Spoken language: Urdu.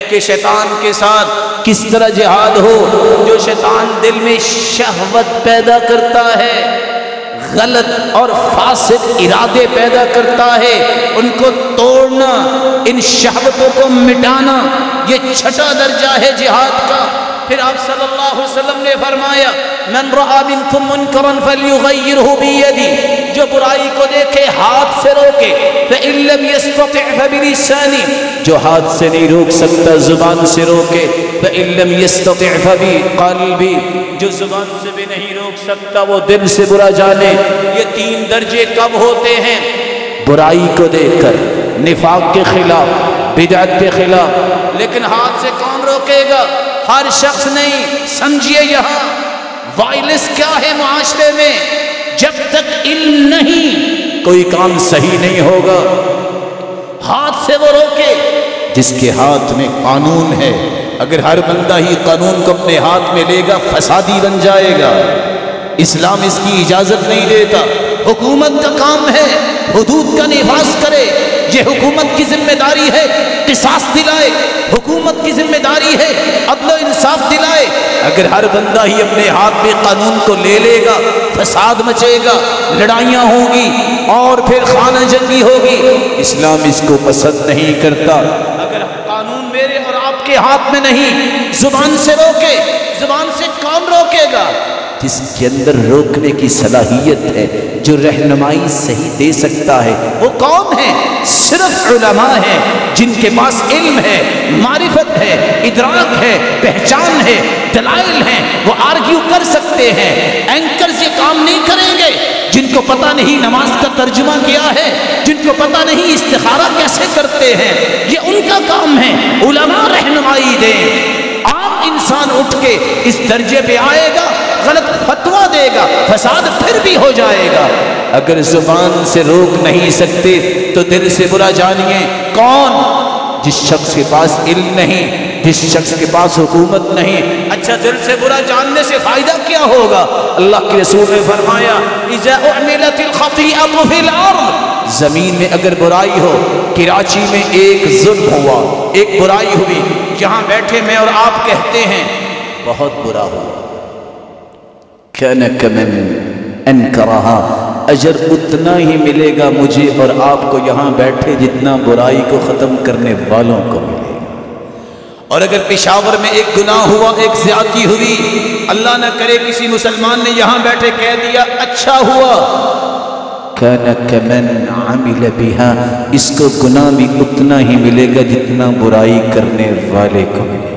کہ شیطان کے ساتھ کس طرح جہاد ہو. جو شیطان دل میں شہوت پیدا کرتا ہے، غلط اور فاسد ارادے پیدا کرتا ہے، ان کو توڑنا، ان شہوتوں کو مٹانا، یہ چھٹا درجہ ہے جہاد کا. پھر آپ صلی اللہ علیہ وسلم نے فرمایا من رأى منکم منکرا فلیغیرہ بیدی، جو برائی کو دیکھے ہاتھ سے روکے. فإن لم يستطع فبلسانہ، جو ہاتھ سے نہیں روک سکتا زبان سے روکے. فإن لم يستطع فبقلبہ، جو زبان سے بھی نہیں روک سکتا وہ دل سے برا جانے. یہ 3 درجے کب ہوتے ہیں؟ برائی کو دیکھ کر، نفاق کے خلاف، بدعت کے خلاف. لیکن ہاتھ سے کون روکے گا؟ ہر شخص نہیں. سمجھیے یہاں وائلنس کیا ہے معاشرے میں. جب تک علم نہیں کوئی کام صحیح نہیں ہوگا. ہاتھ سے وہ روکے جس کے ہاتھ میں قانون ہے. اگر ہر بندہ ہی قانون کو اپنے ہاتھ میں لے گا فسادی بن جائے گا. اسلام اس کی اجازت نہیں دیتا. حکومت کا کام ہے حدود کا نفاذ کرے. یہ حکومت کی ذمہ داری ہے قصاص دلائے. حکومت کی ذمہ داری ہے عدل و انصاف دلائے. اگر ہر بندہ ہی اپنے ہاتھ میں قانون کو لے لے گا فساد مچے گا، لڑائیاں ہوں گی اور پھر خانہ جنگی ہوگی. اسلام اس کو پسند نہیں کرتا. اگر قانون میرے اور آپ کے ہاتھ میں نہیں، زبان سے روکے. زبان سے کون روکے گا؟ جس کے اندر روکنے کی صلاحیت ہے، جو رہنمائی صحیح دے سکتا ہے. وہ کون ہے؟ صرف علماء ہیں جن کے پاس علم ہے، معرفت ہے، ادراک ہے، پہچان ہے، دلائل ہیں. وہ آرگیو کر سکتے ہیں. اینکرز یہ کام نہیں کریں گے جن کو پتہ نہیں نماز کا ترجمہ کیا ہے، جن کو پتہ نہیں استخارہ کیسے کرتے ہیں. یہ ان کا کام ہے. علماء رہنمائی دیں. عام انسان اٹھ کے اس درجے پہ آئے گا، غلط فتویٰ دے گا، فساد پھر بھی ہو جائے گا. اگر زبان سے روک نہیں سکتے تو دل سے برا جانیے. کون؟ جس شخص کے پاس علم نہیں، جس شخص کے پاس حکومت نہیں. اچھا دل سے برا جاننے سے فائدہ کیا ہوگا؟ اللہ کے رسول نے فرمایا اذا اعملت الخطیئۃ فی الارض، زمین میں اگر برائی ہو. کراچی میں ایک ظلم ہوا، ایک برائی ہوئی، یہاں بیٹھے میں اور آپ کہتے ہیں بہت برا ہوا، کان کمن انکرہا، اجر اتنا ہی ملے گا مجھے اور آپ کو یہاں بیٹھے جتنا برائی کو ختم کرنے والوں کو ملے گا. اور اگر پشاور میں ایک گناہ ہوا، ایک زیادتی ہوئی، اللہ نہ کرے کسی مسلمان نے یہاں بیٹھے کہہ دیا اچھا ہوا، کان کمن عمل بہا، اس کو گناہ بھی اتنا ہی ملے گا جتنا برائی کرنے والے کو ملے گا.